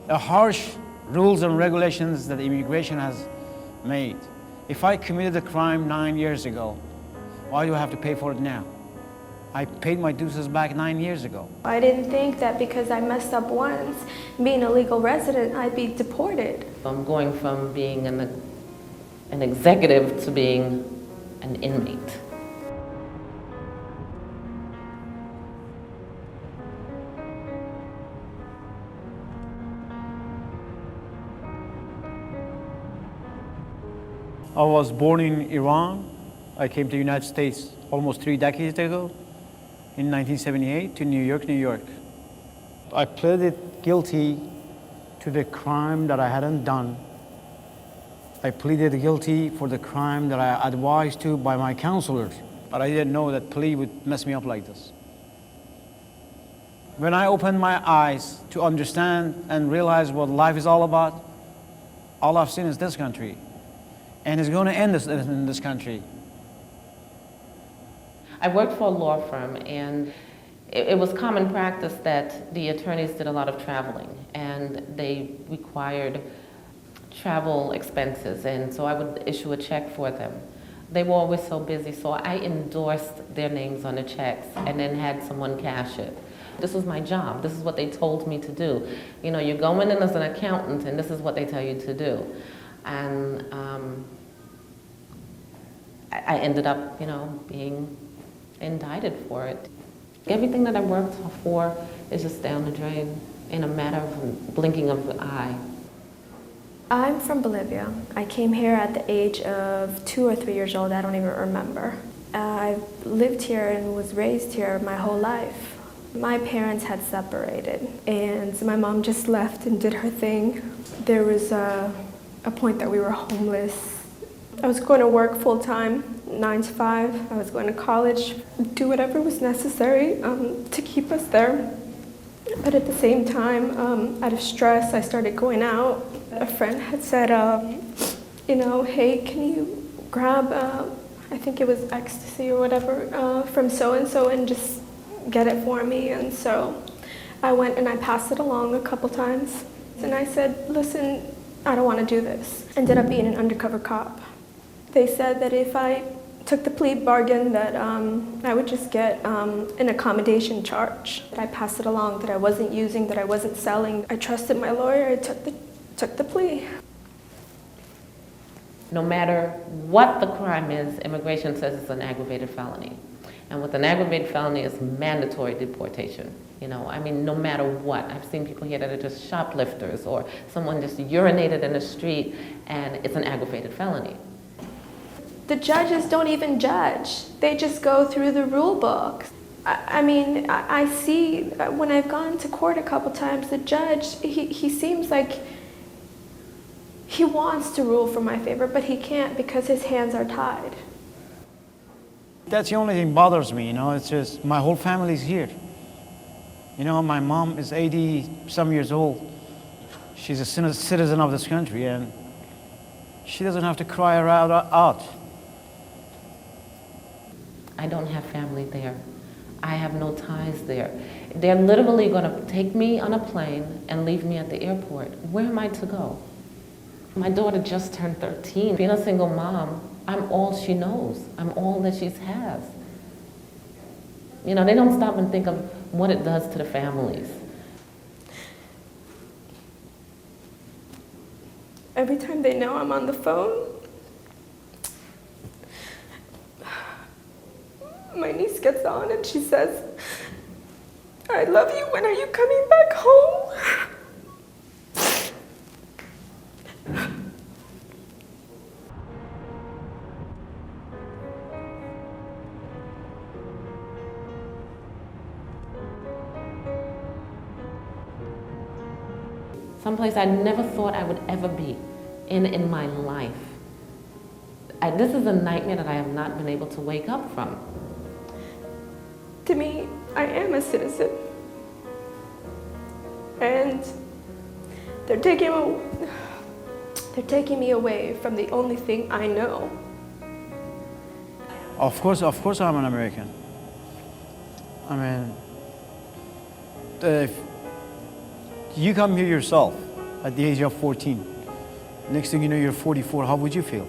the harsh rules and regulations that immigration has made. If I committed a crime 9 years ago, why do I have to pay for it now? I paid my dues back 9 years ago. I didn't think that because I messed up once, being a legal resident, I'd be deported. I'm going from being an executive to being an inmate. I was born in Iran. I came to the United States almost 3 decades ago, in 1978, to New York, New York. I pleaded guilty to the crime that I hadn't done. I pleaded guilty for the crime that I advised to by my counselors, but I didn't know that plea would mess me up like this. When I opened my eyes to understand and realize what life is all about, all I've seen is this country. And it's going to end in this country. I worked for a law firm, and it was common practice that the attorneys did a lot of traveling, and they required travel expenses, and so I would issue a check for them. They were always so busy, so I endorsed their names on the checks and then had someone cash it. This was my job. This is what they told me to do. You know, you're going in as an accountant, and this is what they tell you to do. And I ended up, you know, being indicted for it. Everything that I worked for is just down the drain in a matter of blinking of an eye. I'm from Bolivia. I came here at the age of 2 or 3 years old. I don't even remember. I've lived here and was raised here my whole life. My parents had separated, and my mom just left and did her thing. There was a point that we were homeless. I was going to work full-time, 9 to 5. I was going to college, do whatever was necessary to keep us there. But at the same time, out of stress, I started going out. A friend had said, you know, hey, can you grab, I think it was ecstasy or whatever, from so-and-so and just get it for me. And so I went and I passed it along a couple times. And I said, listen, I don't want to do this. Ended up being an undercover cop. They said that if I took the plea bargain that I would just get an accommodation charge. I passed it along, that I wasn't using, that I wasn't selling. I trusted my lawyer, I took the plea. No matter what the crime is, immigration says it's an aggravated felony. And with an aggravated felony, it's mandatory deportation. You know, I mean, no matter what. I've seen people here that are just shoplifters, or someone just urinated in the street, and it's an aggravated felony. The judges don't even judge. They just go through the rule book. I mean, I see when I've gone to court a couple times, the judge, he seems like he wants to rule for my favor, but he can't because his hands are tied. That's the only thing bothers me, you know, it's just my whole family's here. You know, my mom is 80-some years old. She's a citizen of this country, and she doesn't have to cry her out. I don't have family there. I have no ties there. They're literally going to take me on a plane and leave me at the airport. Where am I to go? My daughter just turned 13. Being a single mom, I'm all she knows. I'm all that she has. You know, they don't stop and think of what it does to the families. Every time they know I'm on the phone, my niece gets on and she says, I love you, when are you coming back home? Someplace I never thought I would ever be in my life. This is a nightmare that I have not been able to wake up from. To me, I am a citizen. And they're taking me away from the only thing I know. Of course I'm an American. I mean, you come here yourself. at the age of 14. Next thing you know, you're 44. How would you feel?